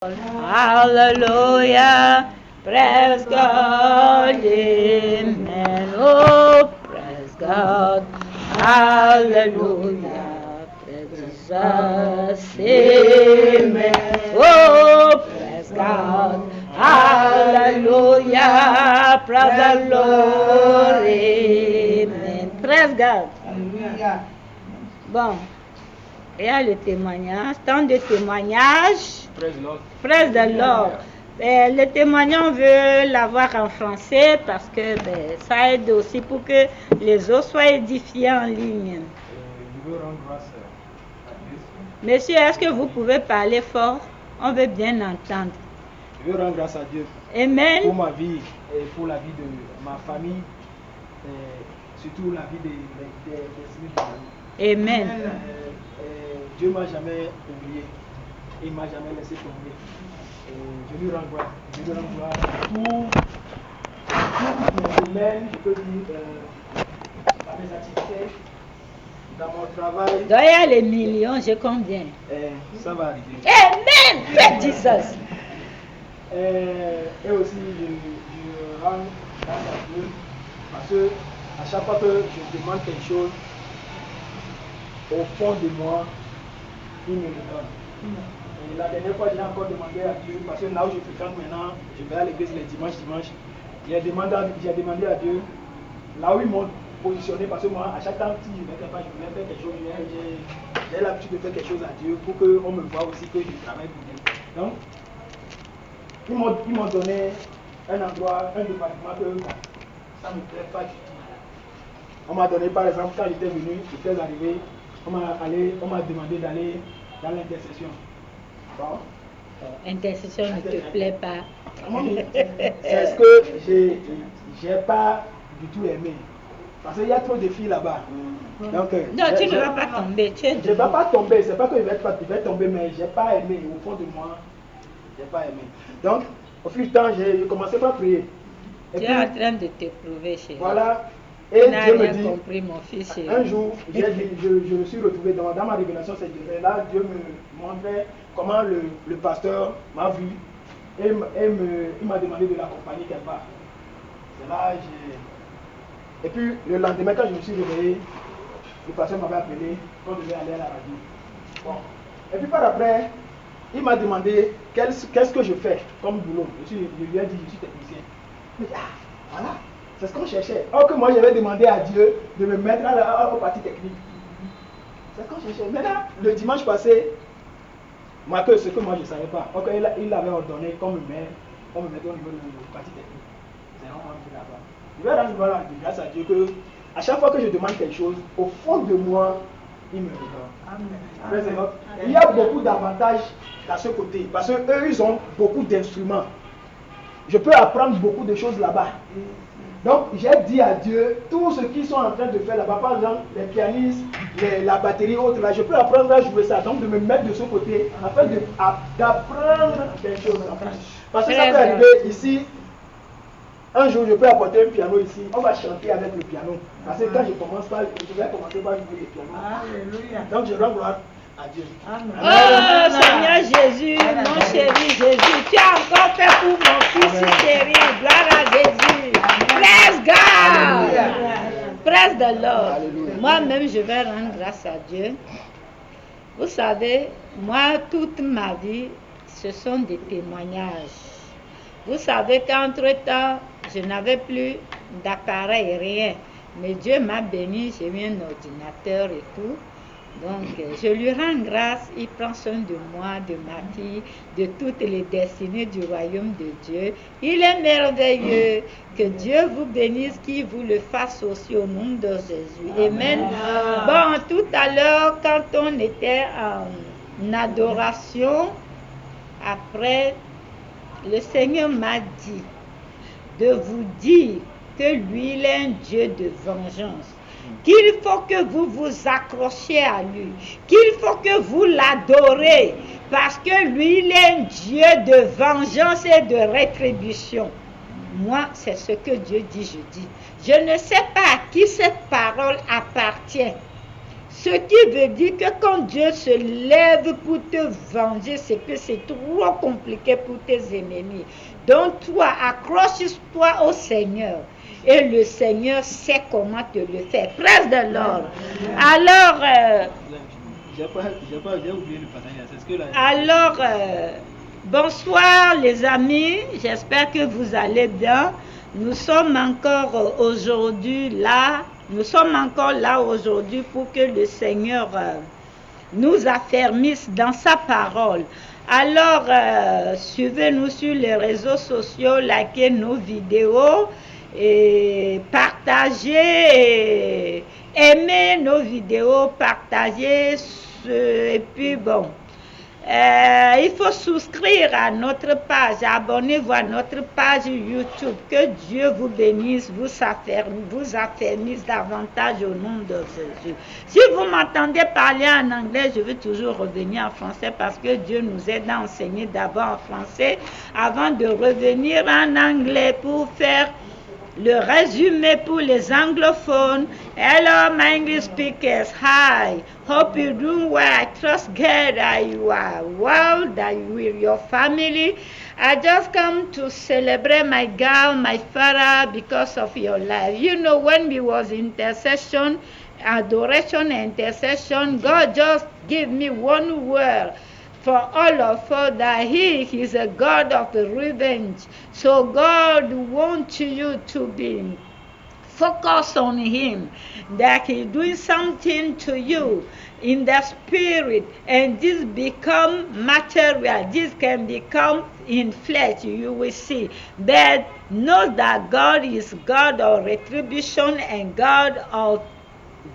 Hallelujah, praise God, amen. Oh, praise God, hallelujah, praise Jesus, amen. Oh, praise God, hallelujah, praise the Lord, amen. Praise God. Bon, il y a le témoignage, temps de témoignage. Praise the Lord. Le témoignage, on veut l'avoir en français parce que ça aide aussi pour que les autres soient édifiés en ligne. Je veux rendre grâce à Dieu. Monsieur, est-ce que vous pouvez parler fort? On veut bien entendre. Je veux rendre grâce à Dieu Amen. pour ma vie et pour la vie de ma famille, et surtout la vie des amis de ma vie. Amen. Dieu ne m'a jamais oublié, il ne m'a jamais laissé tomber. Je lui rends gloire. Je lui rends gloire tous mes domaines, je peux dire, dans mes activités, dans mon travail. Donc il y a les millions, j'ai combien? Ça va arriver. Amen. Praise Jesus. Et aussi, je rends grâce à Dieu parce que à chaque fois que je demande quelque chose, au fond de moi, il me le donne. Et la dernière fois, j'ai encore demandé à Dieu, parce que là où je fréquente maintenant, je vais à l'église les dimanches. J'ai demandé à Dieu, là où ils m'ont positionné, parce que moi, à chaque temps, si je vais quelque part, je voulais faire quelque chose, j'ai l'habitude de faire quelque chose à Dieu pour qu'on me voit aussi que je travaille pour Dieu. Donc, ils m'ont donné un endroit, un département que ça ne me plaît pas du tout. On m'a donné, par exemple, quand j'étais venu, j'étais arrivé, on m'a demandé d'aller dans l'intercession. Bon. Intercession ne te plaît pas. C'est ce que j'ai pas du tout aimé. Parce qu'il y a trop de filles là-bas. Donc, non, tu ne vas pas tomber. Je ne vais pas tomber. C'est pas que je vais tomber, mais je n'ai pas aimé. Au fond de moi, je n'ai pas aimé. Donc, au fil du temps, j'ai commencé par prier. Tu es en train de t'éprouver chez voilà. Et Dieu me dit, compris, mon fils, un jour, je me suis retrouvé dans ma révélation, c'est que là, Dieu me montrait comment le pasteur m'a vu et il m'a demandé de l'accompagner quelque part. C'est là et puis le lendemain, quand je me suis réveillé, le pasteur m'avait appelé qu'on devait aller à la radio. Bon. Et puis par après, il m'a demandé qu'est-ce que je fais comme boulot. Je lui ai dit, je suis technicien. Il m'a dit, voilà. C'est ce qu'on cherchait. Or que moi, j'avais demandé à Dieu de me mettre au parti technique. C'est ce qu'on cherchait. Maintenant, le dimanche passé, ce que moi je ne savais pas. Or qu'il avait ordonné qu'on me mette au niveau du parti technique. C'est un peu là-bas. Je vais rendre grâce à Dieu que à chaque fois que je demande quelque chose, au fond de moi, il me regarde. Amen. Il y a beaucoup d'avantages à ce côté. Parce qu'eux, ils ont beaucoup d'instruments. Je peux apprendre beaucoup de choses là-bas. Donc, j'ai dit à Dieu, tous ceux qui sont en train de faire là-bas, par exemple, les pianistes, la batterie, autres, là, je peux apprendre à jouer ça. Donc, de me mettre de ce côté, afin d'apprendre quelque chose en plus. Parce que ça peut arriver ici, un jour, je peux apporter un piano ici, on va chanter avec le piano. Parce que quand je vais commencer par jouer le piano. Alléluia. Donc, je rends gloire à Dieu. Amen. Oh, Seigneur Jésus, mon chéri Jésus, tu as encore fait pour mon fils chéri. Gloire à Jésus. Praise God. Praise the Lord. Moi-même, je vais rendre grâce à Dieu. Vous savez, moi, toute ma vie, ce sont des témoignages. Vous savez qu'entre-temps, je n'avais plus d'appareil, rien. Mais Dieu m'a béni, j'ai eu un ordinateur et tout. Donc, je lui rends grâce, il prend soin de moi, de ma fille, de toutes les destinées du royaume de Dieu. Il est merveilleux. Que Dieu vous bénisse, qu'il vous le fasse aussi au nom de Jésus. Amen. Bon, tout à l'heure, quand on était en adoration, après, le Seigneur m'a dit de vous dire que lui, il est un Dieu de vengeance. Qu'il faut que vous vous accrochiez à lui, qu'il faut que vous l'adorez, parce que lui, il est un Dieu de vengeance et de rétribution. Moi, c'est ce que Dieu dit, je dis. Je ne sais pas à qui cette parole appartient. Ce qui veut dire que quand Dieu se lève pour te venger, c'est que c'est trop compliqué pour tes ennemis. Donc toi, accroche-toi au Seigneur. Et le Seigneur sait comment te le faire. Praise the Lord. Alors, bonsoir les amis. J'espère que vous allez bien. Nous sommes encore aujourd'hui là. Nous sommes encore là aujourd'hui pour que le Seigneur nous affermisse dans sa parole. Alors, suivez-nous sur les réseaux sociaux, likez nos vidéos et partagez, aimez nos vidéos, partagez, et puis bon. Il faut souscrire à notre page, abonnez-vous à notre page YouTube. Que Dieu vous bénisse, vous affermisse davantage au nom de Jésus. Si vous m'entendez parler en anglais, je vais toujours revenir en français parce que Dieu nous aide à enseigner d'abord en français avant de revenir en anglais pour faire le résumé pour les anglophones. Hello, my English speakers. Hi. Hope you're doing well. I trust God that you are well, that you with your family. I just come to celebrate my God, my father, because of your life. You know, when we was intercession, adoration and intercession, God just gave me one word for all of us, that He is a God of revenge. So God wants you to be focused on Him, that He's doing something to you in the spirit, and this become material. This can become in flesh, you will see. But know that God is God of retribution and God of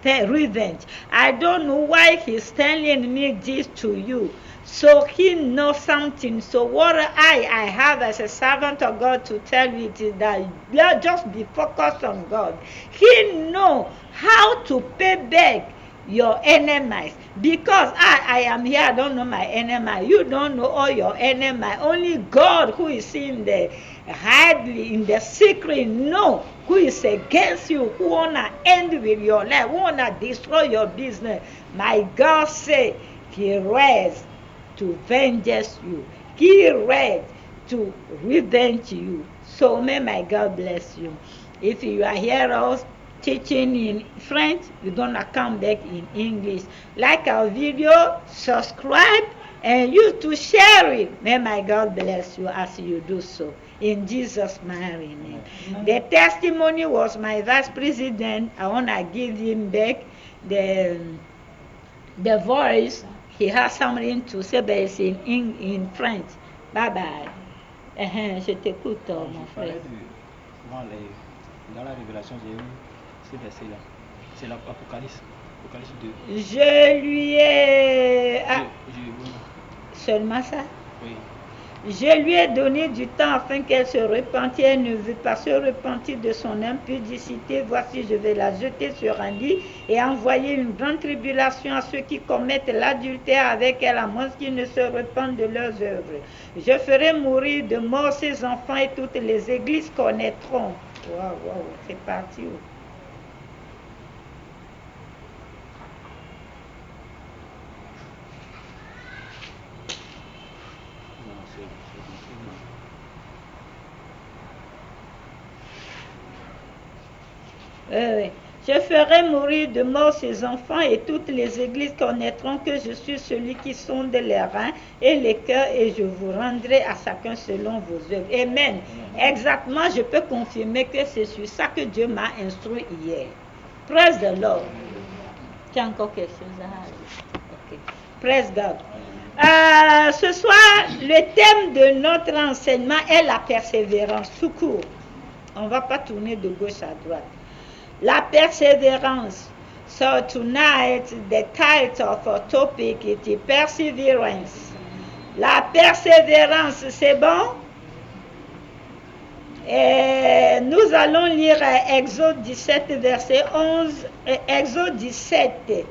the revenge. I don't know why He's telling me this to you. So He knows something. So what I have as a servant of God to tell you is that just be focused on God. He knows how to pay back your enemies. Because I am here, I don't know my enemy. You don't know all your enemy. Only God, who is in the hidely, in the secret, know who is against you, who wanna end with your life, who wanna destroy your business. My God said He raised to venge you. He ready to revenge you. So may my God bless you. If you are here us teaching in French, we're gonna come back in English. Like our video, subscribe, and you to share it. May my God bless you as you do so. In Jesus' mighty name. The testimony was my vice president. I wanna give him back the voice. He has something to say, but it's in French. Bye bye. Je t'écoute, mon frère. Dans la révélation, j'ai eu ces versets-là. C'est l'Apocalypse. Apocalypse 2. Je lui ai... Seulement ça? Oui. Je lui ai donné du temps afin qu'elle se repentisse. Elle ne veut pas se repentir de son impudicité. Voici, je vais la jeter sur un lit et envoyer une grande tribulation à ceux qui commettent l'adultère avec elle, à moins qu'ils ne se repentent de leurs œuvres. Je ferai mourir de mort ses enfants et toutes les églises connaîtront. Waouh, c'est parti. Je ferai mourir de mort ses enfants et toutes les églises connaîtront que je suis celui qui sonde les reins et les cœurs, et je vous rendrai à chacun selon vos œuvres. Amen. Exactement, je peux confirmer que c'est sur ça que Dieu m'a instruit hier. Praise the Lord. Tu as encore quelque chose à dire? Okay. Praise God. Ce soir, le thème de notre enseignement est la persévérance. Tout court. On ne va pas tourner de gauche à droite. La persévérance. So tonight, the title of our topic is perseverance. La persévérance, c'est bon? Et nous allons lire Exode 17, verset 11, Exode 17,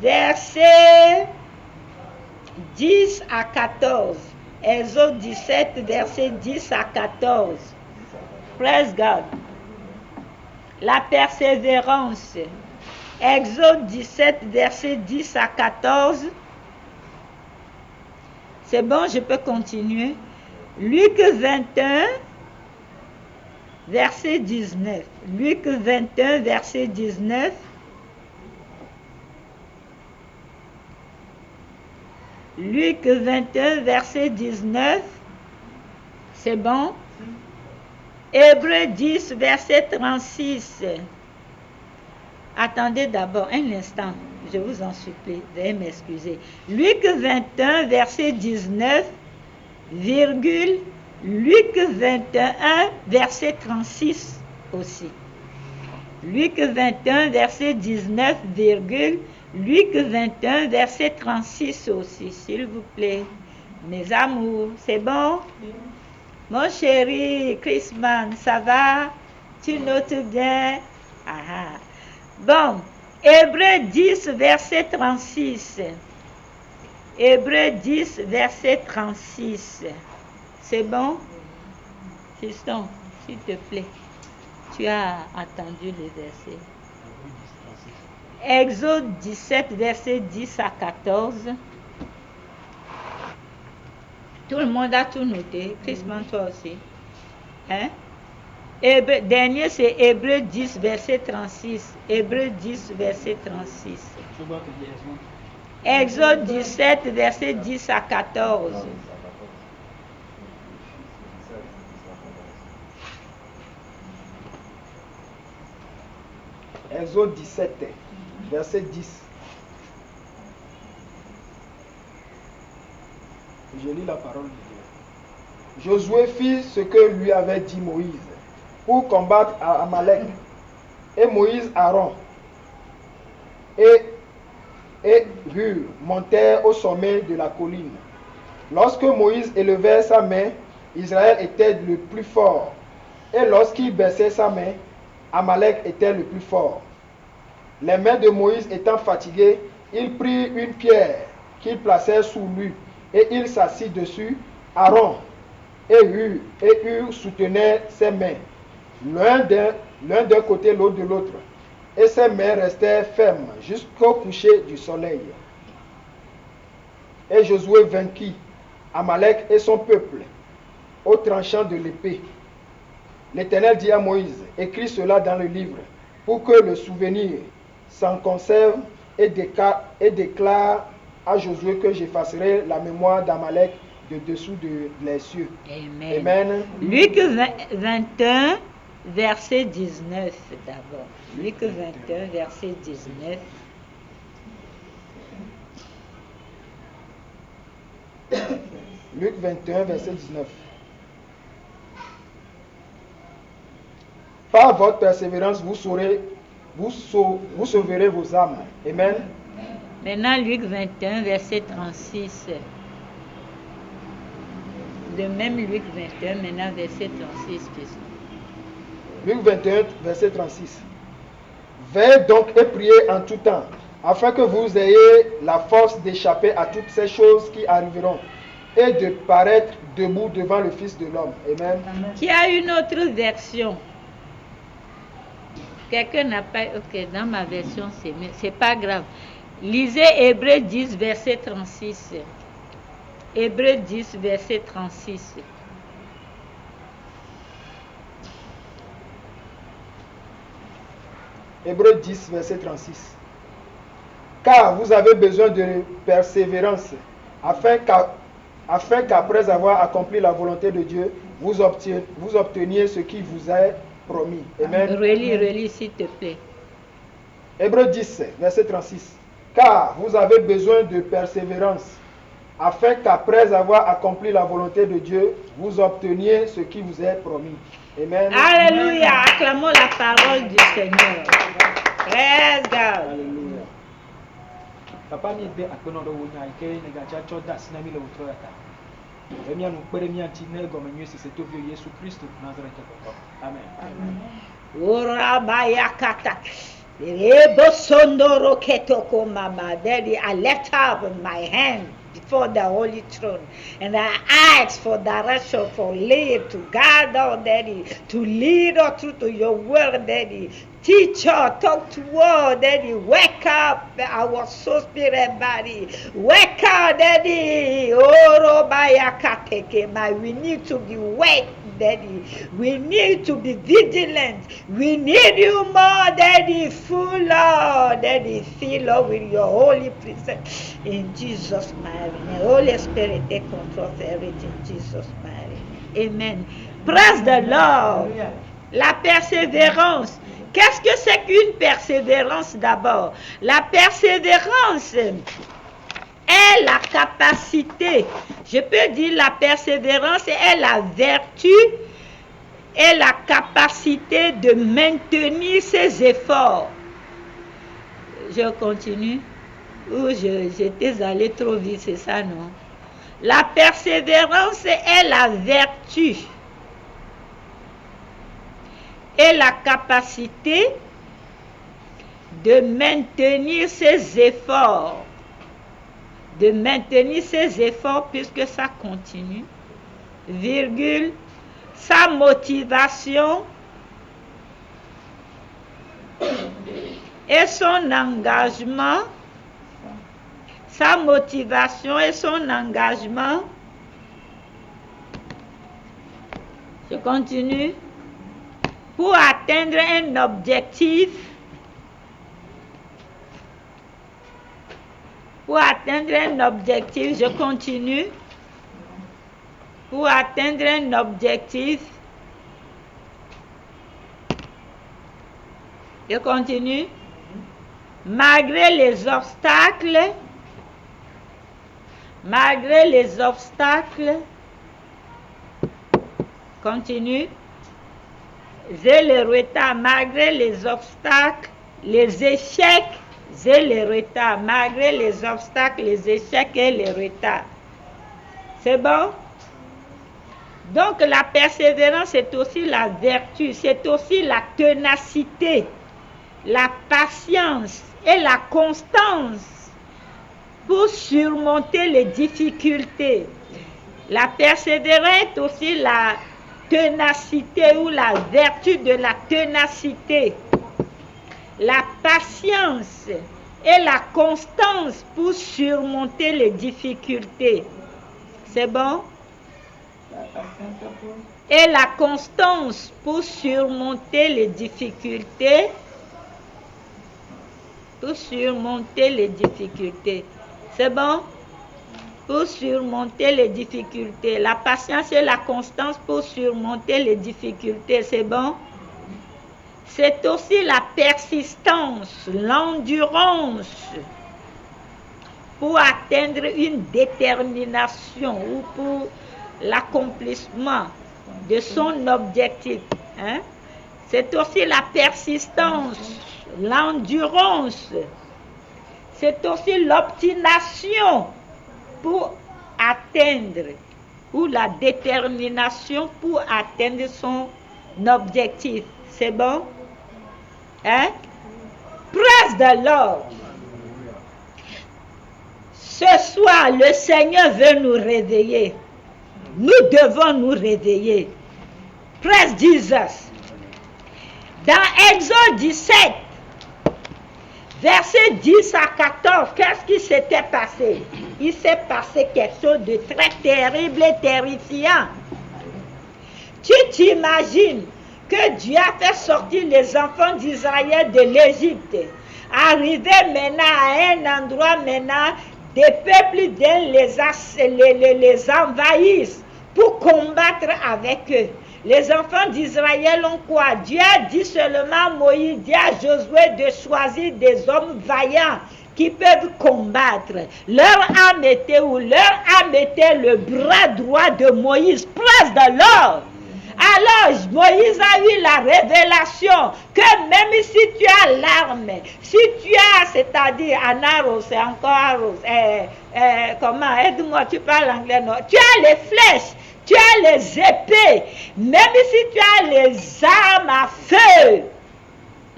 verset 10 à 14. Exode 17, verset 10 à 14. Praise God. La persévérance. Exode 17, verset 10 à 14. C'est bon, je peux continuer. Luc 21, verset 19. Luc 21, verset 19. Luc 21, verset 19. C'est bon? Hébreux 10, verset 36. Attendez d'abord un instant, je vous en supplie, veuillez m'excuser. Luc 21, verset 19, virgule, Luc 21, verset 36 aussi. Luc 21, verset 19, virgule, Luc 21, verset 36 aussi, s'il vous plaît. Mes amours, c'est bon? Mon chéri, Chrisman, ça va? Tu notes bien? Ah. Bon, Hébreux 10, verset 36. Hébreux 10, verset 36. C'est bon? Fiston, s'il te plaît, tu as entendu les versets. Exode 17, verset 10 à 14. Tout le monde a tout noté. Christman, toi aussi. Hein? Dernier, c'est Hébreux 10, verset 36. Hébreux 10, verset 36. Exode 17, verset 10 à 14. Exode 17, verset 10. Je lis la parole de Dieu. Josué fit ce que lui avait dit Moïse pour combattre Amalek. Et Moïse, Aaron et Hur montèrent au sommet de la colline. Lorsque Moïse élevait sa main, Israël était le plus fort. Et lorsqu'il baissait sa main, Amalek était le plus fort. Les mains de Moïse étant fatiguées, il prit une pierre qu'il plaçait sous lui et il s'assit dessus. Aaron et Hur soutenaient ses mains, l'un d'un côté, l'autre de l'autre, et ses mains restèrent fermes jusqu'au coucher du soleil. Et Josué vainquit Amalek et son peuple au tranchant de l'épée. L'Éternel dit à Moïse, écris cela dans le livre, pour que le souvenir s'en conserve et déclare à Josué que j'effacerai la mémoire d'Amalek de dessous les cieux. Amen. Amen. Luc 21, verset 19 d'abord. Luc 21, verset 19. Luc 21, verset 19. Par votre persévérance, vous sauverez vos âmes. Amen. Maintenant, Luc 21, verset 36. De même, Luc 21, maintenant, verset 36. Luc 21, verset 36. Veillez donc et priez en tout temps, afin que vous ayez la force d'échapper à toutes ces choses qui arriveront et de paraître debout devant le Fils de l'homme. Amen. Qui a une autre version? Quelqu'un n'a pas... Ok, dans ma version, c'est pas grave. Lisez Hébreux 10, verset 36. Hébreux 10, verset 36. Hébreux 10, verset 36. Car vous avez besoin de persévérance, afin qu'après avoir accompli la volonté de Dieu, vous obteniez ce qui vous est promis. Amen. Relis, s'il te plaît. Hébreux 10, verset 36. Car vous avez besoin de persévérance, afin qu'après avoir accompli la volonté de Dieu, vous obteniez ce qui vous est promis. Amen. Alléluia. Acclamons la parole du Seigneur. Praise God. Alléluia. Papa mi be akpeno do wonya ike ne gacha cho da sinami le utro yata. Emi anu pere mi anti ne go menyu se to bio Yesu Kristo Nazareth ko. Amen. Ora bayakata. Rebo sondoro ketoko mama. Daddy, I left up my hand. before the holy throne. And I ask for direction, for lead to guide us, Daddy, to lead us through to your word, Daddy. Teach us, talk to us, Daddy. Wake up our soul, spirit, body. Wake up, Daddy. We need to be awake, Daddy. We need to be vigilant. We need you more, Daddy. Full, Lord, Daddy. Fill us with your holy presence. In Jesus' mighty name. Holy Spirit, take control of everything. In Jesus' mighty name. Amen. Praise the Lord. La persévérance. Qu'est-ce que c'est qu'une persévérance d'abord? La persévérance est la capacité, je peux dire la persévérance est la vertu et la capacité de maintenir ses efforts. Je continue. Ou j'étais allé trop vite, c'est ça, non? La persévérance est la vertu et la capacité de maintenir ses efforts. De maintenir ses efforts puisque ça continue. Virgule. Sa motivation et son engagement. Sa motivation et son engagement. Je continue. Pour atteindre un objectif, je continue. Pour atteindre un objectif, je continue. Malgré les obstacles, continue. J'ai le retard malgré les obstacles, les échecs, j'ai le retard malgré les obstacles, les échecs et les retards. C'est bon? Donc la persévérance, c'est aussi la vertu, c'est aussi la ténacité, la patience et la constance pour surmonter les difficultés. La persévérance est aussi la ténacité ou la vertu de la ténacité, la patience et la constance pour surmonter les difficultés. C'est bon? Et la constance pour surmonter les difficultés. C'est bon? Pour surmonter les difficultés. La patience et la constance pour surmonter les difficultés, c'est bon? C'est aussi la persistance, l'endurance pour atteindre une détermination ou pour l'accomplissement de son objectif. Hein? C'est aussi la persistance, l'endurance. C'est aussi l'obstination pour atteindre, ou la détermination pour atteindre son objectif. C'est bon? Hein? Praise the Lord. Ce soir, le Seigneur veut nous réveiller. Nous devons nous réveiller. Praise Jesus. Dans Exode 17, versets 10 à 14, qu'est-ce qui s'était passé? Il s'est passé quelque chose de très terrible et terrifiant. Tu t'imagines que Dieu a fait sortir les enfants d'Israël de l'Égypte, arriver maintenant à un endroit maintenant, des peuples les envahissent pour combattre avec eux. Les enfants d'Israël ont quoi? Dieu a dit seulement à Moïse, dit à Josué de choisir des hommes vaillants qui peuvent combattre. Leur âme était où? Leur âme était le bras droit de Moïse. Praise the Lord. Alors Moïse a eu la révélation que même si tu as l'arme, si tu as, c'est-à-dire anaros, c'est encore aros, comment, aide-moi, tu parles anglais, non? Tu as les flèches, tu as les épées, même si tu as les armes à feu.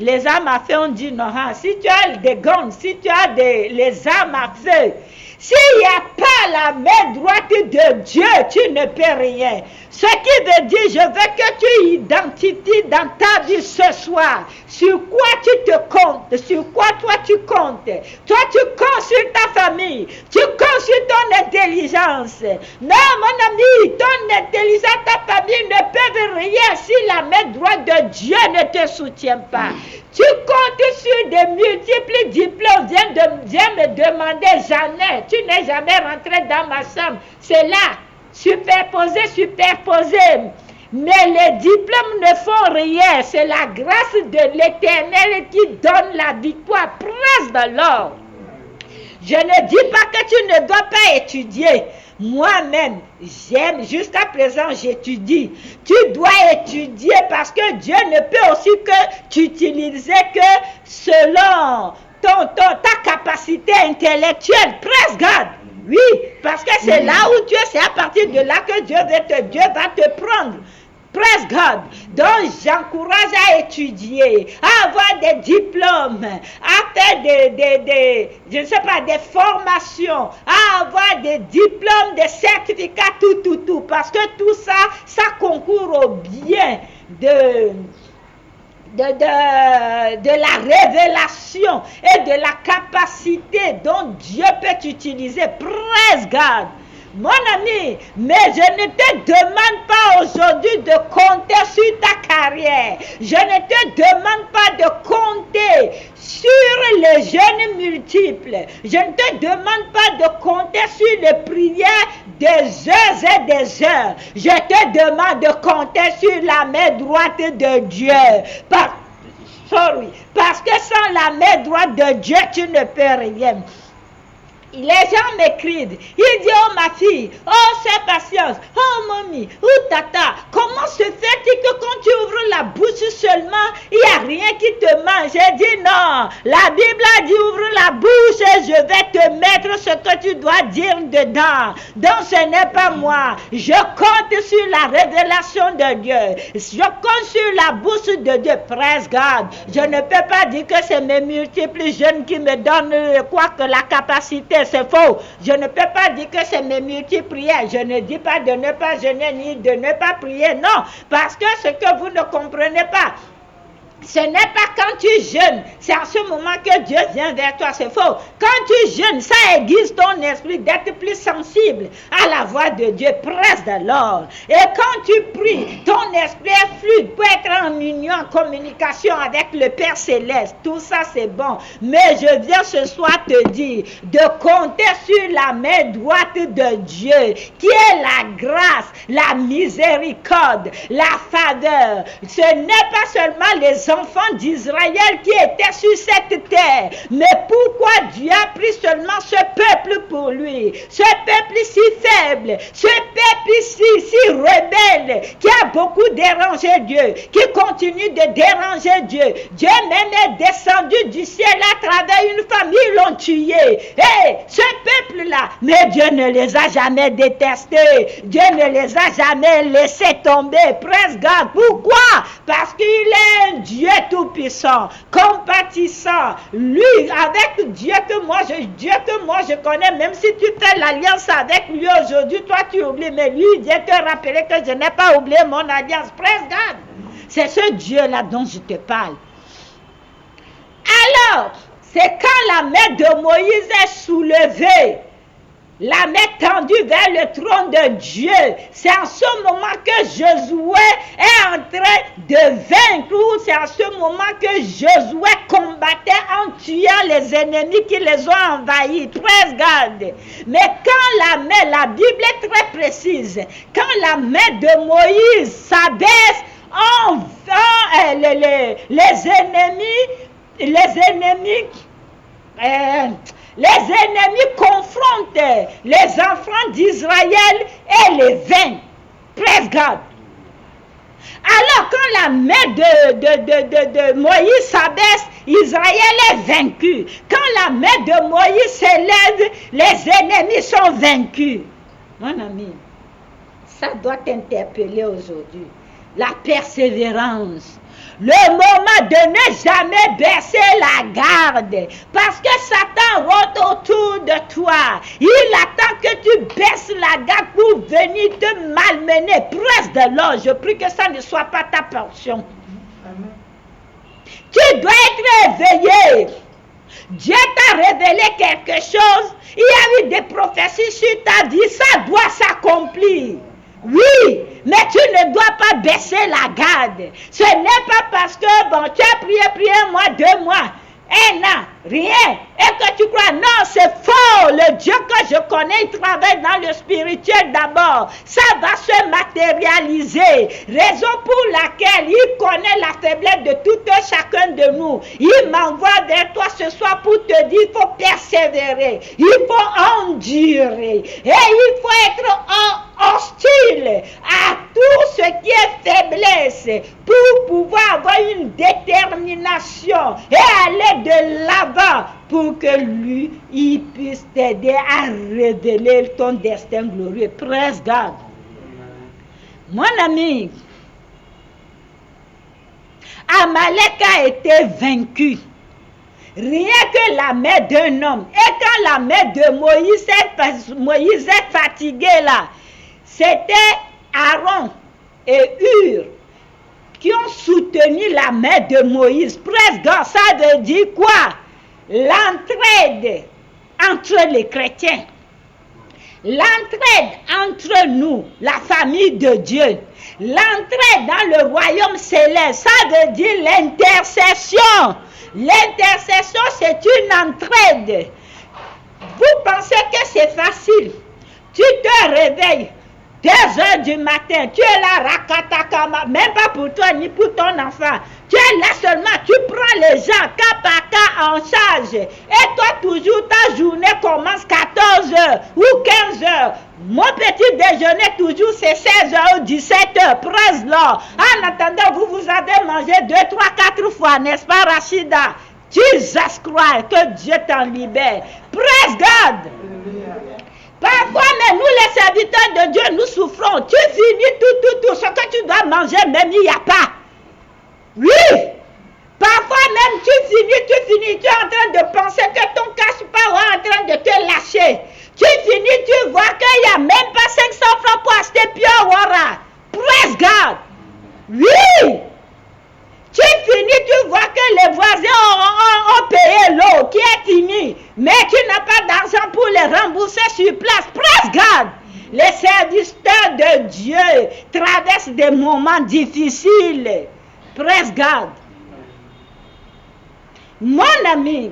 Les armes à feu, on dit non, hein? Si tu as des guns, si tu as les armes à feu, S'il n'y a pas la main droite de Dieu, tu ne peux rien. Ce qui veut dire, je veux que tu identifies dans ta vie ce soir sur quoi tu te comptes, sur quoi toi tu comptes. Toi tu comptes sur ta famille, tu comptes sur ton intelligence. Non mon ami, ton intelligence, ta famille ne peuvent rien si la main droite de Dieu ne te soutient pas. Tu comptes sur des multiples diplômes, viens me demander, jamais, tu n'es jamais rentré dans ma chambre. C'est là, superposé. Mais les diplômes ne font rien. C'est la grâce de l'Éternel qui donne la victoire. Praise the Lord. Je ne dis pas que tu ne dois pas étudier. Moi-même, j'aime, jusqu'à présent, j'étudie. Tu dois étudier parce que Dieu ne peut aussi que t'utiliser que selon ta capacité intellectuelle. Praise God. Oui, parce que c'est là où tu es, c'est à partir de là que Dieu va te prendre. Praise God. Donc, j'encourage à étudier, à avoir des diplômes, à faire des formations, à avoir des diplômes, des certificats, tout. Parce que tout ça, ça concourt au bien de la révélation et de la capacité dont Dieu peut t'utiliser. Praise God. Mon ami, mais je ne te demande pas aujourd'hui de compter sur ta carrière. Je ne te demande pas de compter sur les jeûnes multiples. Je ne te demande pas de compter sur les prières des heures et des heures. Je te demande de compter sur la main droite de Dieu. Parce que sans la main droite de Dieu, tu ne peux rien. Les gens m'écrivent, ils disent, oh ma fille, oh c'est patience, oh mamie, oh tata, comment se fait-il que quand tu ouvres la bouche seulement, il n'y a rien qui te mange? J'ai dit non, la Bible a dit ouvre la bouche et je vais te mettre ce que tu dois dire dedans. Donc ce n'est pas moi, je compte sur la révélation de Dieu, je compte sur la bouche de Dieu. Praise God. Je ne peux pas dire que c'est mes multiples jeunes qui me donnent quoi que la capacité. C'est faux. Je ne peux pas dire que c'est mes multiples prières. Je ne dis pas de ne pas jeûner ni de ne pas prier. Non, parce que ce que vous ne comprenez pas, ce n'est pas quand tu jeûnes, c'est en ce moment que Dieu vient vers toi, c'est faux. Quand tu jeûnes, ça aiguise ton esprit d'être plus sensible à la voix de Dieu, presse de l'or. Et quand tu pries, ton esprit est fluide pour être en union, en communication avec le Père Céleste. Tout ça c'est bon. Mais je viens ce soir te dire de compter sur la main droite de Dieu, qui est la grâce, la miséricorde, la faveur. Ce n'est pas seulement les enfants d'Israël qui étaient sur cette terre. Mais pourquoi Dieu a pris seulement ce peuple pour lui? Ce peuple si faible, ce peuple si rebelle, qui a beaucoup dérangé Dieu, qui continue de déranger Dieu. Dieu même est descendu du ciel à travers une famille, ils l'ont tué. Hey, ce peuple-là, mais Dieu ne les a jamais détestés. Dieu ne les a jamais laissés tomber. Praise God. Pourquoi? Parce qu'il est un Dieu tout-puissant, compatissant. Lui, avec Dieu que moi je connais, même si tu fais l'alliance avec lui aujourd'hui, toi tu oublies, mais lui, Dieu te rappeler que je n'ai pas oublié mon alliance. Praise God. C'est ce Dieu-là dont je te parle. Alors, c'est quand la main de Moïse est soulevée, la main tendue vers le trône de Dieu, c'est en ce moment que Josué est en train de vaincre, ou c'est en ce moment que Josué combattait en tuant les ennemis qui les ont envahis. Praise God. Mais quand la Bible est très précise, quand la main de Moïse s'abaisse, les ennemis confrontent les enfants d'Israël et les vainquent. Praise God. Alors quand la main de Moïse s'abaisse, Israël est vaincu. Quand la main de Moïse s'élève, les ennemis sont vaincus. Mon ami, ça doit t'interpeller aujourd'hui. la persévérance. Le moment de ne jamais baisser la garde. Parce que Satan rôde autour de toi. Il attend que tu baisses la garde pour venir te malmener. Presse de l'or. Je prie que ça ne soit pas ta portion. Amen. Tu dois être éveillé. Dieu t'a révélé quelque chose. Il y a eu des prophéties sur ta vie. Ça doit s'accomplir. Oui, mais tu ne dois pas baisser la garde. Ce n'est pas parce que, bon, tu as prié 1 mois, 2 mois, 1 an, rien, et que tu crois, non, c'est faux. Le Dieu que je connais, il travaille dans le spirituel d'abord. Ça va se matérialiser. Raison pour laquelle il connaît la faiblesse de tout chacun de nous. Il m'envoie vers toi ce soir pour te dire, il faut persévérer, il faut endurer, et il faut être hostile à tout ce qui est faiblesse pour pouvoir avoir une détermination et aller de l'avant pour que lui, il puisse t'aider à révéler ton destin glorieux. Praise God. Mon ami, Amalek a été vaincu. Rien que la main d'un homme. Et quand la main de Moïse est fatigué là, c'était Aaron et Hur qui ont soutenu la main de Moïse. Presque, ça veut dire quoi? L'entraide entre les chrétiens. L'entraide entre nous, la famille de Dieu. L'entraide dans le royaume céleste, ça veut dire l'intercession. L'intercession, c'est une entraide. Vous pensez que c'est facile? Tu te réveilles 2h du matin, tu es là, rakatakama, même pas pour toi ni pour ton enfant. Tu es là seulement, tu prends les gens cas par cas en charge. Et toi, toujours, ta journée commence 14h ou 15h. Mon petit déjeuner, toujours, c'est 16h ou 17h. Presse-le. En attendant, vous avez mangé 2, 3, 4 fois, n'est-ce pas, Rachida? Jesus Christ, que Dieu t'en libère. Praise God. Parfois, mais nous, les serviteurs de Dieu, nous souffrons. Tu finis tout. Ce que tu dois manger, même il n'y a pas. Oui. Parfois même, tu finis. Tu es en train de penser que ton casse-power est en train de te lâcher. Tu finis, tu vois qu'il n'y a même pas 500 francs pour acheter Pure Water. Praise God. Oui. Tu finis, tu vois que les voisins ont payé l'eau qui est finie, mais tu n'as pas d'argent pour les rembourser sur place. Praise God! Les serviteurs de Dieu traversent des moments difficiles. Praise God! Mon ami,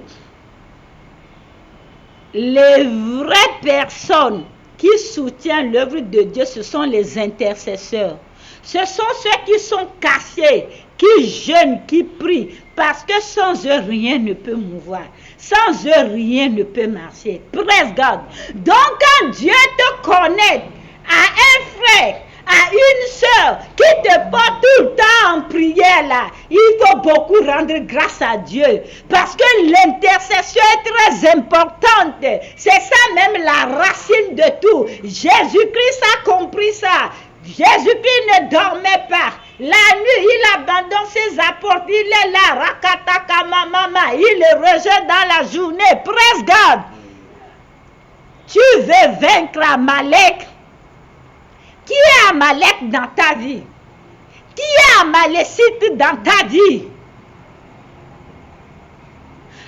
les vraies personnes qui soutiennent l'œuvre de Dieu, ce sont les intercesseurs. Ce sont ceux qui sont cachés, qui jeûnent, qui prient, parce que sans eux, rien ne peut mouvoir. Sans eux, rien ne peut marcher. Praise God. Donc, quand Dieu te connecte à un frère, à une sœur qui te porte tout le temps en prière là, il faut beaucoup rendre grâce à Dieu. Parce que l'intercession est très importante. C'est ça même la racine de tout. Jésus-Christ a compris ça. Jésus-Christ ne dormait pas. La nuit, il abandonne ses apôtres. Il est là, rakataka mama. Il les rejette dans la journée. Praise God. Tu veux vaincre Amalek. Qui est Amalek dans ta vie? Qui est Amalécite dans ta vie?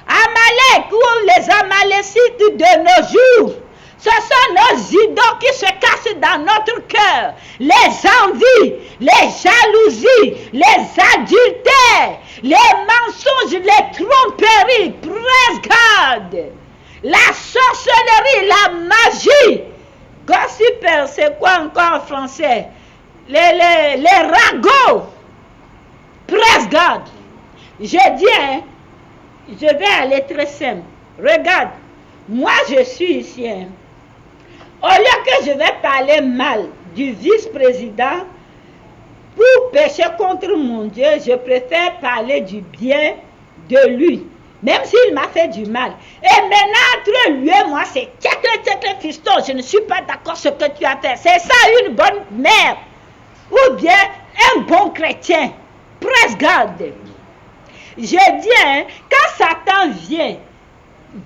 Amalek ou les Amalécites de nos jours, ce sont nos idoles qui se cachent dans notre cœur. Les envies, les jalousies, les adultères, les mensonges, les tromperies. Praise God. La sorcellerie, la magie. Gossip, c'est quoi encore en français? Les ragots. Praise God. Je dis, je vais aller très simple. Regarde, moi je suis ici. Au lieu que je vais parler mal du vice-président pour pécher contre mon Dieu, je préfère parler du bien de lui, même s'il m'a fait du mal. Et maintenant, entre lui et moi, c'est tchèque fiston, je ne suis pas d'accord sur ce que tu as fait. C'est ça une bonne mère. Ou bien, un bon chrétien. Praise God. Je dis, hein, quand Satan vient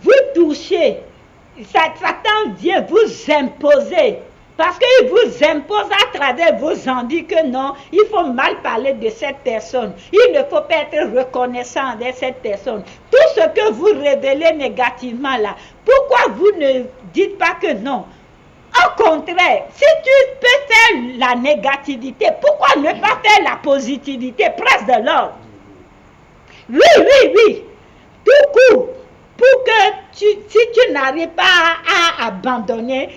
vous toucher, Satan vient vous imposer, parce qu'il vous impose à travers vos envies que non, il faut mal parler de cette personne. Il ne faut pas être reconnaissant de cette personne. Tout ce que vous révélez négativement là, pourquoi vous ne dites pas que non? Au contraire, si tu peux faire la négativité, pourquoi ne pas faire la positivité? Praise the Lord. Oui. Tout court. Pour que si tu n'arrives pas à abandonner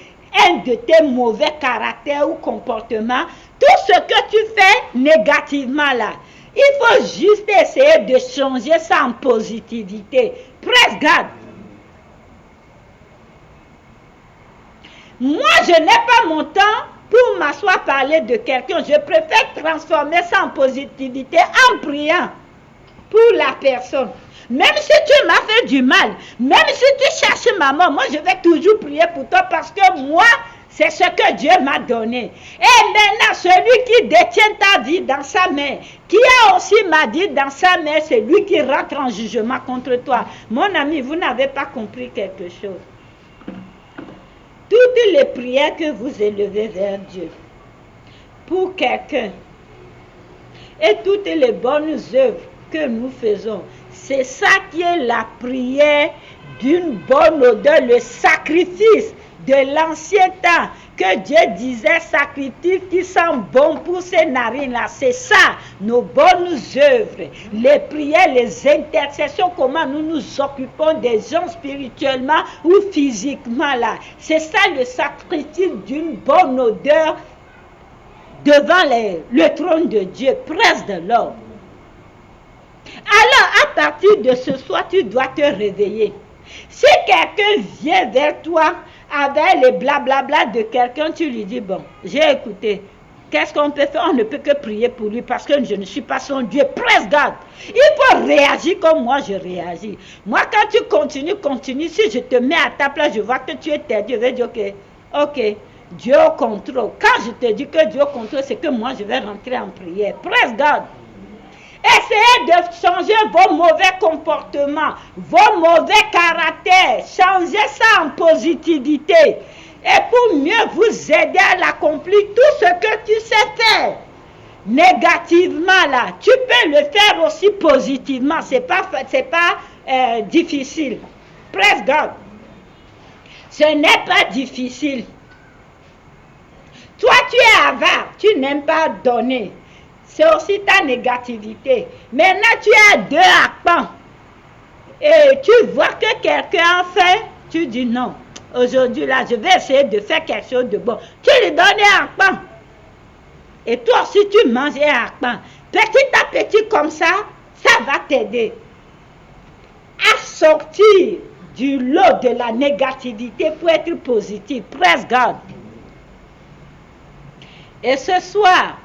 un de tes mauvais caractères ou comportements, tout ce que tu fais négativement là, il faut juste essayer de changer ça en positivité. Praise God. Moi, je n'ai pas mon temps pour m'asseoir parler de quelqu'un. Je préfère transformer ça en positivité en priant pour la personne. Même si tu m'as fait du mal, même si tu cherches ma mort, moi je vais toujours prier pour toi parce que moi, c'est ce que Dieu m'a donné. Et maintenant, celui qui détient ta vie dans sa main, qui a aussi ma vie dans sa main, c'est lui qui rentre en jugement contre toi. Mon ami, vous n'avez pas compris quelque chose. Toutes les prières que vous élevez vers Dieu pour quelqu'un et toutes les bonnes œuvres que nous faisons, c'est ça qui est la prière d'une bonne odeur, le sacrifice de l'ancien temps que Dieu disait sacrifice qui sent bon pour ses narines là. C'est ça, nos bonnes œuvres, les prières, les intercessions, comment nous nous occupons des gens spirituellement ou physiquement là. C'est ça le sacrifice d'une bonne odeur devant le trône de Dieu. Praise the Lord. Alors, à partir de ce soir, tu dois te réveiller. Si quelqu'un vient vers toi avec les blablabla de quelqu'un, tu lui dis, bon, j'ai écouté. Qu'est-ce qu'on peut faire? On ne peut que prier pour lui parce que je ne suis pas son Dieu. Praise God. Il faut réagir comme moi je réagis. Moi, quand tu continues, si je te mets à ta place, je vois que tu es perdu, je vais dire, ok, Dieu au contrôle. Quand je te dis que Dieu au contrôle, c'est que moi, je vais rentrer en prière. Praise God. Essayez de changer vos mauvais comportements, vos mauvais caractères. Changez ça en positivité. Et pour mieux vous aider à l'accomplir, tout ce que tu sais faire négativement là, tu peux le faire aussi positivement. C'est pas difficile. Praise God. Ce n'est pas difficile. Toi, tu es avare, tu n'aimes pas donner. C'est aussi ta négativité. Maintenant, tu as deux arpents. Et tu vois que quelqu'un en fait, tu dis non. Aujourd'hui, là, je vais essayer de faire quelque chose de bon. Tu lui donnes un arpent. Et toi aussi, tu manges un arpent. Petit à petit, comme ça va t'aider à sortir du lot de la négativité pour être positif. Praise God. Et ce soir,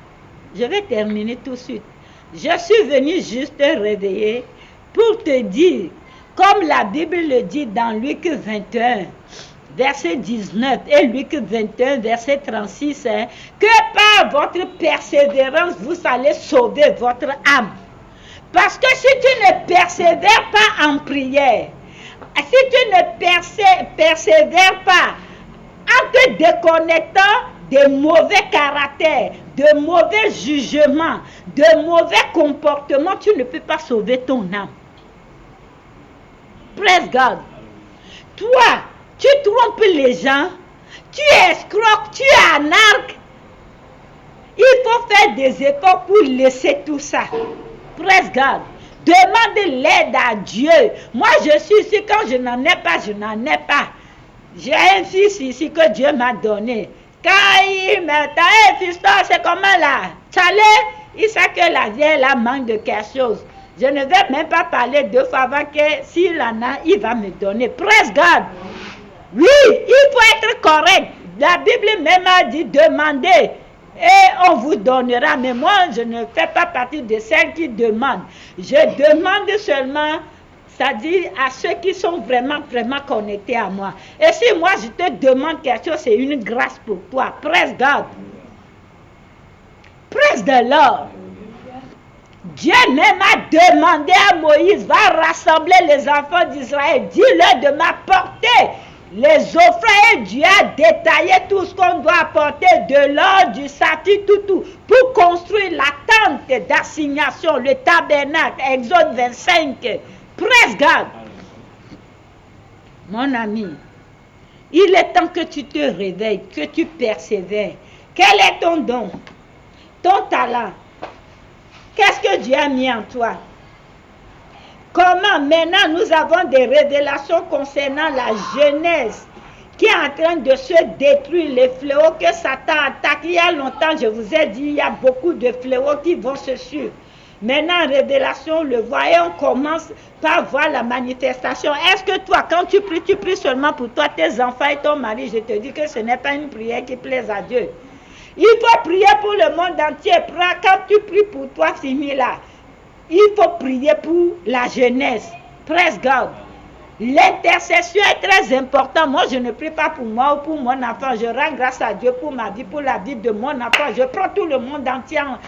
je vais terminer tout de suite. Je suis venu juste te réveiller pour te dire, comme la Bible le dit dans Luc 21, verset 19 et Luc 21, verset 36, que par votre persévérance, vous allez sauver votre âme. Parce que si tu ne persévères pas en prière, si tu ne persévères pas en te déconnectant de mauvais caractères, de mauvais jugements, de mauvais comportements, tu ne peux pas sauver ton âme. Praise God. Toi, tu trompes les gens, tu escroques, tu anarques. Il faut faire des efforts pour laisser tout ça. Praise God. Demande l'aide à Dieu. Moi, je suis ici, quand je n'en ai pas, je n'en ai pas. J'ai un fils ici que Dieu m'a donné. Quand il me dit, fiston, c'est comment là? Tchalé, il sait que la vieille là manque de quelque chose. Je ne vais même pas parler deux fois avant que s'il en a, il va me donner. Praise God. Oui, il faut être correct. La Bible même a dit demandez et on vous donnera. Mais moi, je ne fais pas partie de celles qui demandent. Je demande seulement, c'est-à-dire à ceux qui sont vraiment, vraiment connectés à moi. Et si moi, je te demande quelque chose, c'est une grâce pour toi. Praise God. Praise the Lord. Dieu même a demandé à Moïse, va rassembler les enfants d'Israël, dis-leur de m'apporter les offrandes. Et Dieu a détaillé tout ce qu'on doit apporter, de l'or, du saphir, tout, pour construire la tente d'assignation, le tabernacle, Exode 25. Praise God. Mon ami, il est temps que tu te réveilles, que tu persévères. Quel est ton don? Ton talent? Qu'est-ce que Dieu a mis en toi? Comment maintenant nous avons des révélations concernant la jeunesse qui est en train de se détruire, les fléaux que Satan attaque. Il y a longtemps, je vous ai dit, il y a beaucoup de fléaux qui vont se suivre. Maintenant, en révélation, on le voit et on commence par voir la manifestation. Est-ce que toi, quand tu pries seulement pour toi, tes enfants et ton mari? Je te dis que ce n'est pas une prière qui plaise à Dieu. Il faut prier pour le monde entier. Quand tu pries pour toi, fini là. Il faut prier pour la jeunesse. Praise God. L'intercession est très importante. Moi, je ne prie pas pour moi ou pour mon enfant. Je rends grâce à Dieu pour ma vie, pour la vie de mon enfant. Je prends tout le monde entier en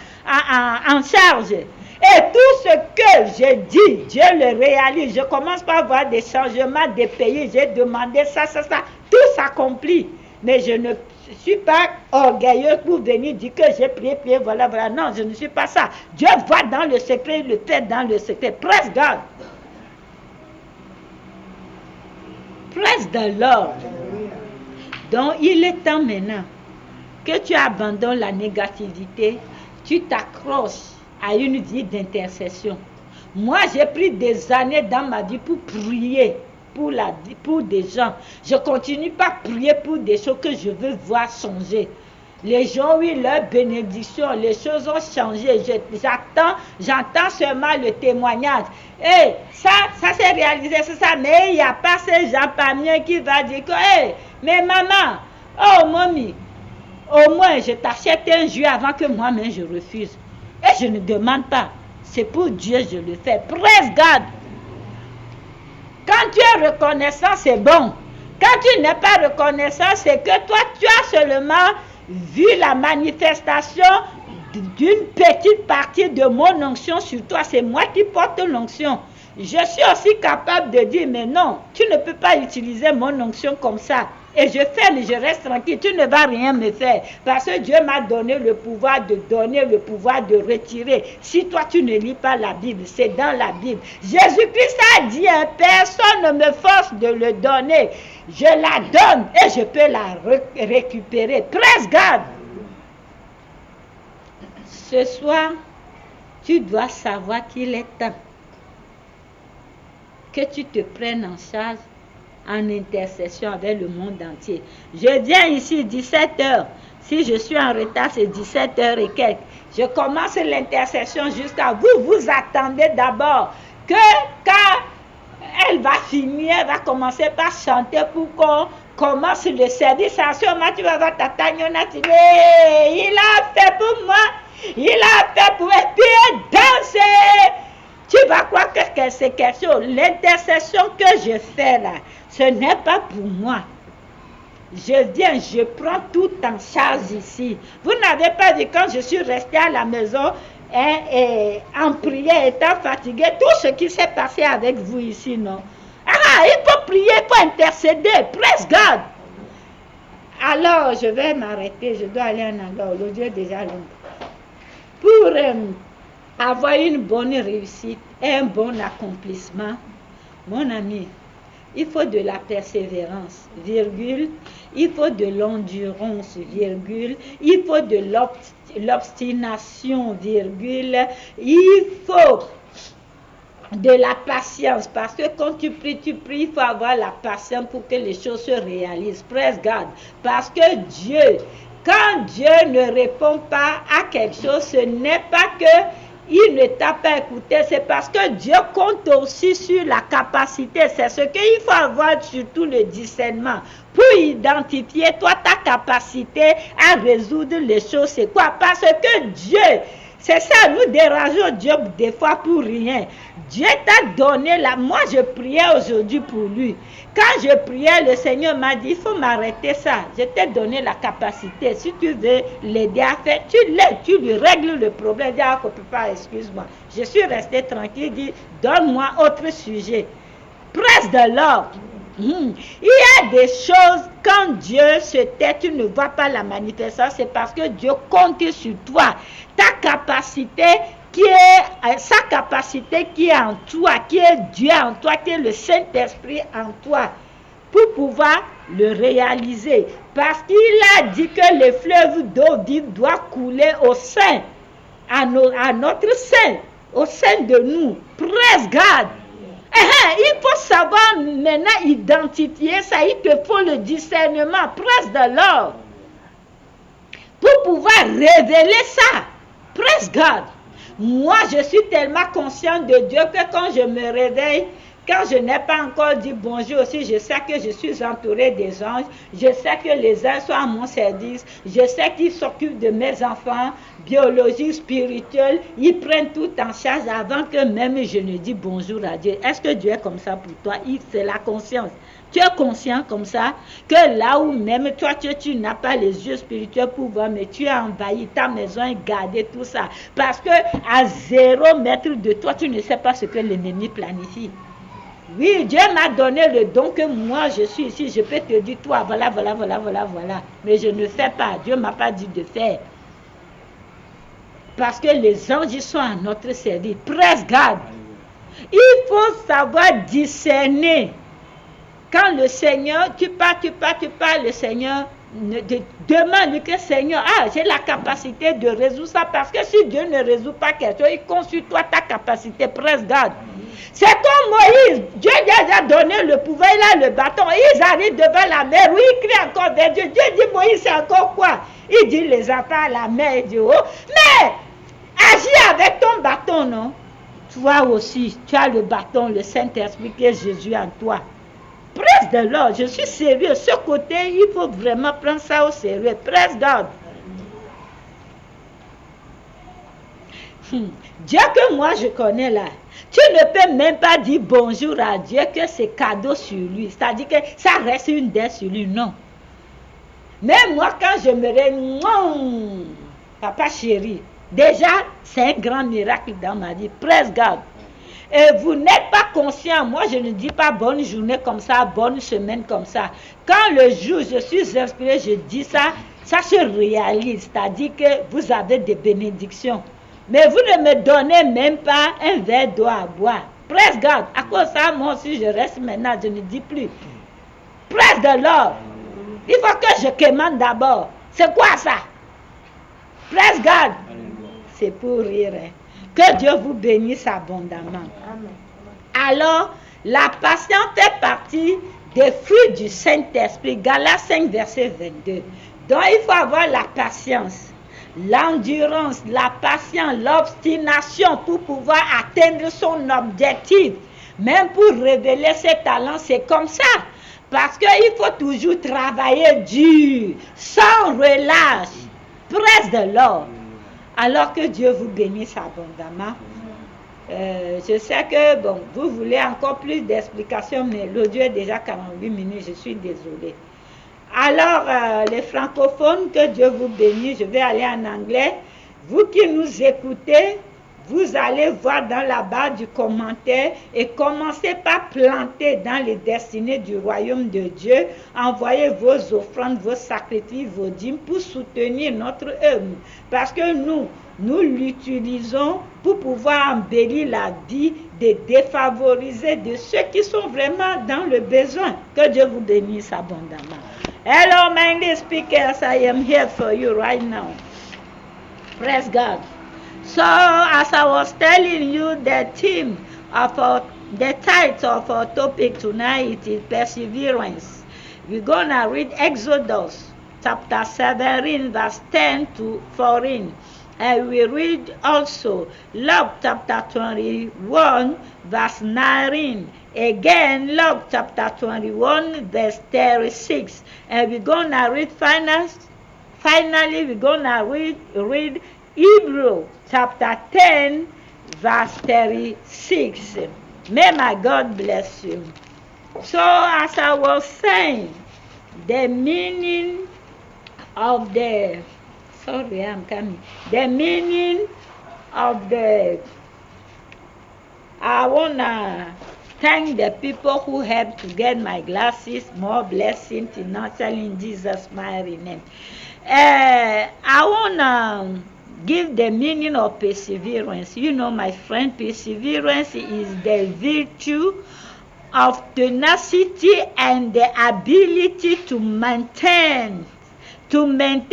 charge. Et tout ce que je dis, Dieu le réalise. Je commence par voir des changements des pays. J'ai demandé ça. Tout s'accomplit. Mais je ne suis pas orgueilleuse pour venir dire que j'ai prié, voilà. Non, je ne suis pas ça. Dieu voit dans le secret, il le fait dans le secret. Praise God. Praise the Lord. Donc, il est temps maintenant que tu abandonnes la négativité, tu t'accroches à une vie d'intercession. Moi, j'ai pris des années dans ma vie pour prier pour des gens. Je continue pas à prier pour des choses que je veux voir changer. Les gens ont eu leur bénédiction, les choses ont changé. J'entends seulement le témoignage. Et ça s'est réalisé, c'est ça. Mais il n'y a pas ces gens parmi eux qui va dire que, mais maman, oh mamie, au moins je t'achète un jus avant que moi-même je refuse. Et je ne demande pas. C'est pour Dieu je le fais. Praise God. Quand tu es reconnaissant, c'est bon. Quand tu n'es pas reconnaissant, c'est que toi, tu as seulement vu la manifestation d'une petite partie de mon onction sur toi. C'est moi qui porte l'onction. Je suis aussi capable de dire, mais non, tu ne peux pas utiliser mon onction comme ça. Et je ferme, je reste tranquille. Tu ne vas rien me faire. Parce que Dieu m'a donné le pouvoir de donner, le pouvoir de retirer. Si toi, tu ne lis pas la Bible, c'est dans la Bible. Jésus-Christ a dit, personne ne me force de le donner. Je la donne et je peux la récupérer. Praise God. Ce soir, tu dois savoir qu'il est temps que tu te prennes en charge en intercession avec le monde entier. Je viens ici 17h. Si je suis en retard, c'est 17h et quelques. Je commence l'intercession jusqu'à vous. Vous attendez d'abord que quand elle va finir, elle va commencer par chanter pour qu'on commence le service. En ce moment, tu vas voir ta tagnona, tu dis, il a fait pour moi, il a fait pour moi, et puis danser. Tu vas croire que c'est quelque chose. L'intercession que je fais là, ce n'est pas pour moi. Je viens, je prends tout en charge ici. Vous n'avez pas vu quand je suis restée à la maison et en prière, étant fatiguée, tout ce qui s'est passé avec vous ici, non? Il faut prier, il faut intercéder. Praise God. Alors, je vais m'arrêter. Je dois aller en Angola. L'audio est déjà long. Pour avoir une bonne réussite et un bon accomplissement, mon ami, il faut de la persévérance, virgule, il faut de l'endurance, virgule, il faut de l'obstination, virgule, il faut de la patience, parce que quand tu pries, il faut avoir la patience pour que les choses se réalisent. Praise God. Parce que Dieu, quand Dieu ne répond pas à quelque chose, ce n'est pas que il ne t'a pas écouté, c'est parce que Dieu compte aussi sur la capacité. C'est ce qu'il faut avoir, surtout le discernement. Pour identifier, toi, ta capacité à résoudre les choses, c'est quoi? Parce que Dieu, C'est ça, nous dérangeons Dieu des fois pour rien. Dieu t'a donné la... Moi, je priais aujourd'hui pour lui. Quand je priais, le Seigneur m'a dit, il faut m'arrêter ça. Je t'ai donné la capacité. Si tu veux l'aider à faire, tu l'aides, tu lui règles le problème. Dis, ah, papa, excuse-moi. Je suis resté tranquille, dit, donne-moi autre sujet. Presse de l'ordre. Il y a des choses, quand Dieu se tait, tu ne vois pas la manifestation, c'est parce que Dieu compte sur toi. Ta capacité sa capacité qui est en toi, qui est Dieu en toi, qui est le Saint-Esprit en toi, pour pouvoir le réaliser. Parce qu'il a dit que les fleuves d'eau vive doivent couler au sein, à notre sein, au sein de nous. Praise God. Il faut savoir maintenant identifier ça, il te faut le discernement, presse de l'ordre, pour pouvoir révéler ça. Praise God. Moi, je suis tellement consciente de Dieu que quand je me réveille, quand je n'ai pas encore dit bonjour aussi, je sais que je suis entourée des anges, je sais que les anges sont à mon service, je sais qu'ils s'occupent de mes enfants, biologie, spirituelle, ils prennent tout en charge avant que même je ne dise bonjour à Dieu. Est-ce que Dieu est comme ça pour toi? C'est la conscience. Tu es conscient comme ça que là où même toi, tu n'as pas les yeux spirituels pour voir, mais tu as envahi ta maison et gardé tout ça. Parce que à 0 mètre de toi, tu ne sais pas ce que l'ennemi planifie. Oui, Dieu m'a donné le don que moi, je suis ici, je peux te dire, toi, voilà. Mais je ne fais pas. Dieu ne m'a pas dit de faire. Parce que les anges, ils sont à notre service. Praise God. Il faut savoir discerner. Quand le Seigneur, tu parles, le Seigneur demande que Seigneur, j'ai la capacité de résoudre ça. Parce que si Dieu ne résout pas quelque chose, il consulte toi ta capacité. Praise God. C'est comme Moïse. Dieu lui a déjà donné le pouvoir, il a le bâton. Ils arrivent devant la mer. Oui, il crie encore vers Dieu. Dieu dit, Moïse, c'est encore quoi? Il dit, les enfants à la mer. Il dit, oh, mais agis avec ton bâton, non? Toi aussi, tu as le bâton, le Saint-Esprit qui est Jésus en toi. Praise the Lord. Je suis sérieux. Ce côté, il faut vraiment prendre ça au sérieux. Praise God. Dieu que moi je connais là, tu ne peux même pas dire bonjour à Dieu que c'est cadeau sur lui. C'est-à-dire que ça reste une dette sur lui. Non. Mais moi, quand je me réveille, papa chéri, déjà, c'est un grand miracle dans ma vie. Praise God. Et vous n'êtes pas conscient. Moi, je ne dis pas bonne journée comme ça, bonne semaine comme ça. Quand le jour, je suis inspiré, je dis ça, ça se réalise. C'est-à-dire que vous avez des bénédictions. Mais vous ne me donnez même pas un verre d'eau à boire. Praise God. À cause de ça, moi aussi, je reste maintenant, je ne dis plus. Praise the Lord. Il faut que je commande d'abord. C'est quoi ça? Praise God. C'est pour rire. Hein. Que Dieu vous bénisse abondamment. Amen. Alors, la patience fait partie des fruits du Saint-Esprit. Galates 5, verset 22. Donc, il faut avoir la patience. L'endurance, la patience, l'obstination pour pouvoir atteindre son objectif. Même pour révéler ses talents, c'est comme ça. Parce qu'il faut toujours travailler dur, sans relâche. Praise the Lord. Alors que Dieu vous bénisse abondamment. Je sais que vous voulez encore plus d'explications, mais l'audio est déjà 48 minutes, je suis désolée. Alors, les francophones, que Dieu vous bénisse. Je vais aller en anglais. Vous qui nous écoutez, vous allez voir dans la barre du commentaire et commencez par planter dans les destinées du royaume de Dieu. Envoyez vos offrandes, vos sacrifices, vos dîmes pour soutenir notre œuvre. Parce que nous l'utilisons pour pouvoir embellir la vie des défavorisés, de ceux qui sont vraiment dans le besoin. Que Dieu vous bénisse abondamment. Hello, my English speakers, I am here for you right now. Praise God. So, as I was telling you, the theme of the title of our topic tonight is perseverance. We're going to read Exodus chapter 17, verse 10 to 14. And we read also Luke chapter 21, verse 19. Again, Luke chapter 21, verse 36. And we're going to read finally, we're going to read Hebrew chapter 10, verse 36. May my God bless you. So as I was saying, the meaning of the meaning of the, I wanna thank the people who helped to get my glasses. More blessings financially in Jesus' mighty name. I wanna give the meaning of perseverance. You know, my friend, perseverance is the virtue of tenacity and the ability to maintain one's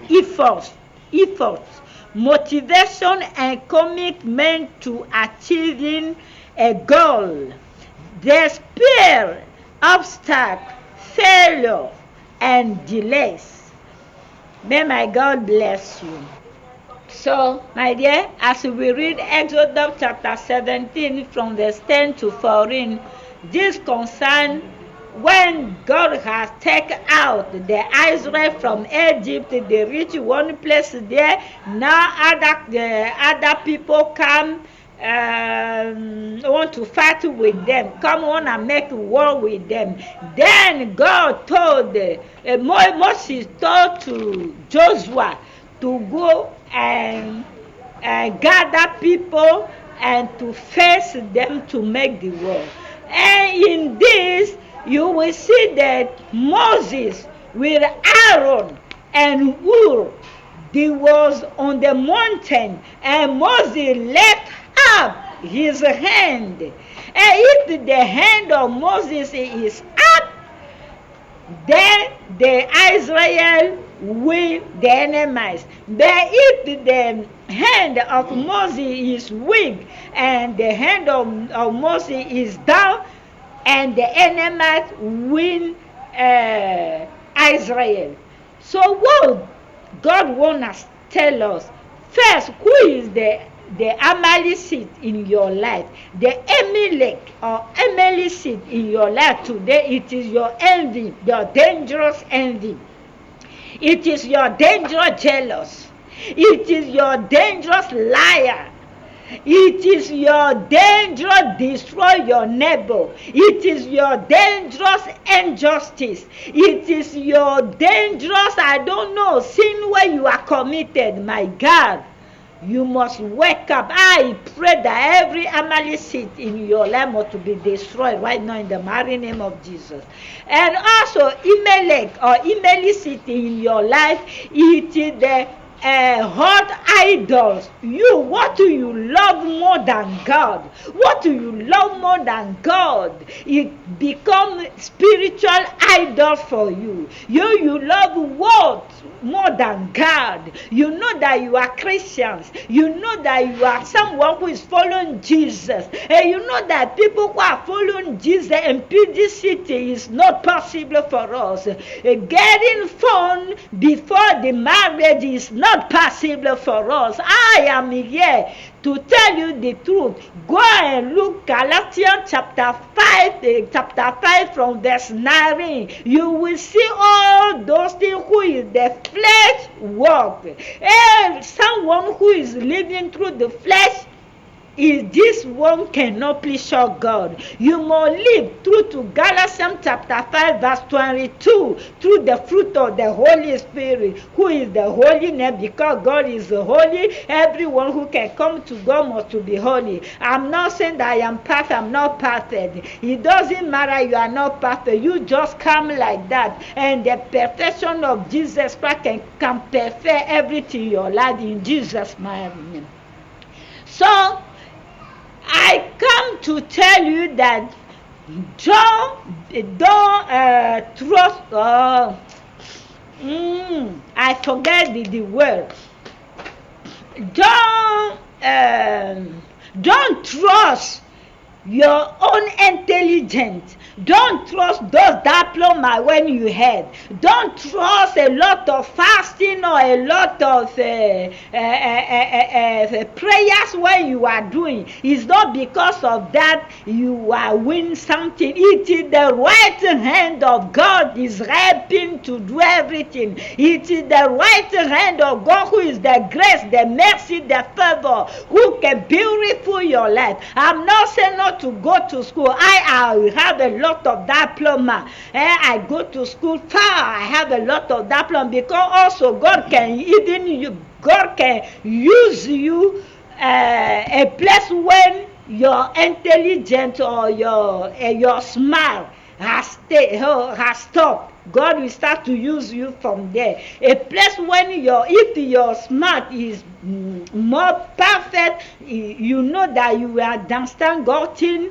efforts, motivation, and commitment to achieving a goal. Despite obstacles, failure, and delays. May my God bless you. So, my dear, as we read Exodus chapter 17 from verse 10 to 14, this concerns when God has taken out the Israel from Egypt. They reach one place there. Now other people come, want to fight with them, come on and make war with them. Then God told, Moses told to Joshua to go and gather people and to face them to make the war. And in this, you will see that Moses with Aaron and Hur, they was on the mountain, and Moses left up his hand. And if the hand of Moses is up, then the Israel win the enemies. But if the hand of Moses is weak and the hand of Moses is down, and the enemies win Israel. So what God wants to tell us, first, who is the Amalekite in your life? The Amalek or Amalekite in your life today, it is your envy, your dangerous envy. It is your dangerous jealous. It is your dangerous liar. It is your dangerous destroy your neighbor. It is your dangerous injustice. It is your dangerous, sin where you are committed. My God, you must wake up. I pray that every Amalekite in your life must be destroyed right now in the mighty name of Jesus. And also, Amalek or Amalekite in your life, it is the hot idols. What do you love more than God? What do you love more than God? It becomes spiritual idol for you. You love what more than God? You know that you are Christians. You know that you are someone who is following Jesus. And you know that people who are following Jesus in this city is not possible for us. Getting phone before the marriage is not possible for us. I am here to tell you the truth. Go and look Galatians chapter 5 from verse 9. You will see all those things who is the flesh walk. And someone who is living through the flesh, is this one cannot please your God. You must live through to Galatians chapter 5 verse 22 through the fruit of the Holy Spirit, who is the holiness, because God is holy. Everyone who can come to God must to be holy. I'm not saying that I am perfect. I'm not perfect. It doesn't matter. You are not perfect. You just come like that, and the perfection of Jesus Christ can perfect everything in your life in Jesus' name. So I come to tell you that don't trust. I forget the word. Don't trust your own intelligence. Don't trust those diploma when you had. Don't trust a lot of fasting or a lot of prayers when you are doing. It's not because of that you are winning something. It is the right hand of God is helping to do everything. It is the right hand of God who is the grace, the mercy, the favor, who can beautify your life. I'm not saying not to go to school. I have a lot of diploma. I go to school far. I have a lot of diploma because also God can use you a place when your intelligence or your smile has stopped. God will start to use you from there. A place when if your smart is more perfect, you know that you will understand God thing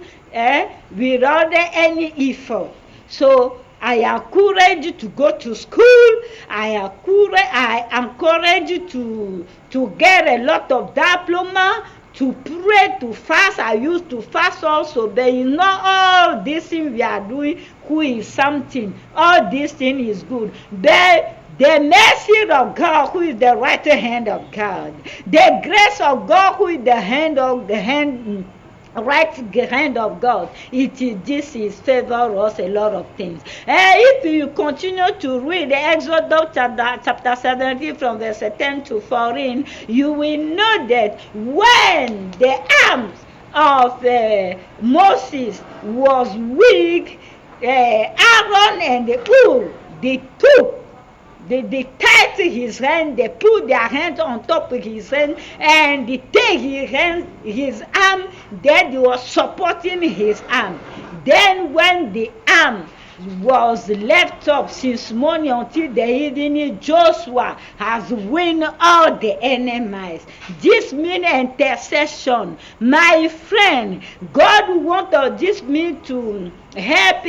without any effort. So I encourage you to go to school. I encourage you to get a lot of diploma, to pray, to fast. I used to fast also, but it's not all this thing we are doing who is something. All this thing is good. But the mercy of God, who is the right hand of God, the grace of God, who is the right hand of God, this is favor us a lot of things. If you continue to read the Exodus chapter 17 from verse 10 to 14, you will know that when the arms of Moses was weak, Aaron and Hur, they tied his hand, they put their hands on top of his hand, and they take his arm, that they were supporting his arm. Then when the arm was left up since morning until the evening, Joshua has won all the enemies. This means intercession. My friend, God wants this mean to help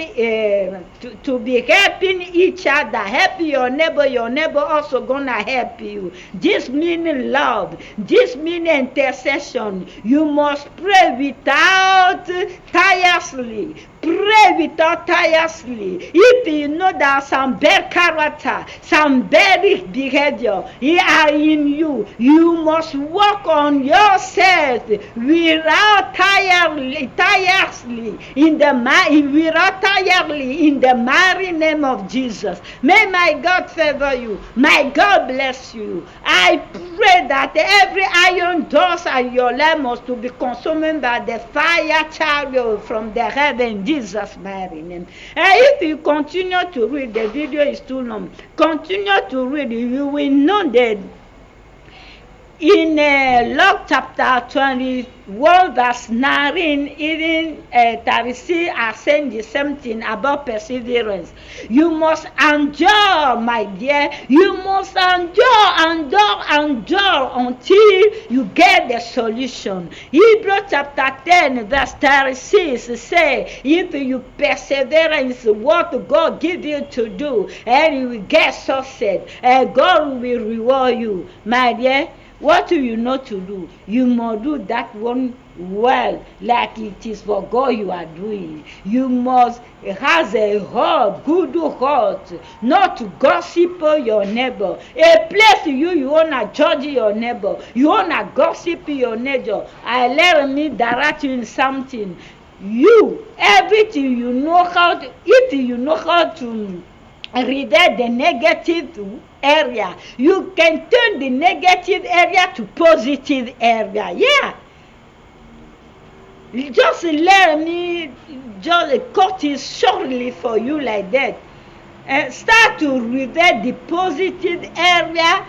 to be helping each other. Help your neighbor also gonna help you. This means love. This means intercession. You must pray without tirelessly. Pray without tirelessly. If you know that some bad character, some bad behavior are in you, you must work on yourself without tirelessly in the mighty name of Jesus. May my God favor you. My God bless you. I pray that every iron doors in your life must to be consumed by the fire chariot from the heaven. Jesus' mighty name. And if you continue to read, the video is too long. Continue to read, you will know that in Luke chapter 21 verse 19, even 36 are saying the same thing about perseverance. You must endure, my dear. You must endure until you get the solution. Hebrews chapter 10 verse 36 say, if you persevere in what God gives you to do, and you will get success, God will reward you, my dear. What do you know to do? You must do that one well, like it is for God you are doing. You must have a heart, good heart, not to gossip your neighbor. A place you wanna judge your neighbor, you wanna gossip your neighbor. I let me direct you in something. You, everything you know how to, if you know how to read the negative area, you can turn the negative area to positive area. Yeah. Just let me just cut it shortly for you like that. Start to read the positive area,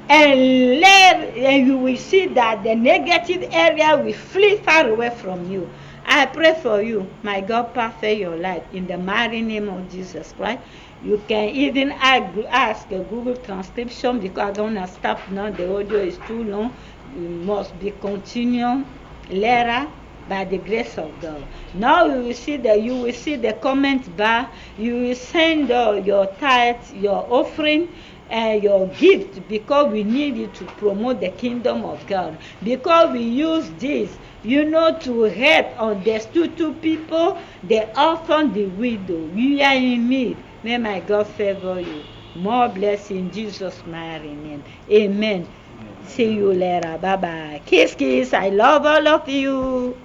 and you will see that the negative area will flee far away from you. I pray for you. My God, perfect your life in the mighty name of Jesus Christ. You can even ask a Google transcription, because I'm going to stop now. The audio is too long. You must be continuing later by the grace of God. Now you will see the comment bar. You will send your tithe, your offering, your gift, because we need it to promote the kingdom of God, because we use this, to help on destitute people, the orphan, the widow. You are in need. May my God favor you. More blessing in Jesus' mighty name. Amen. See you later. Bye-bye. Kiss, kiss. I love all of you.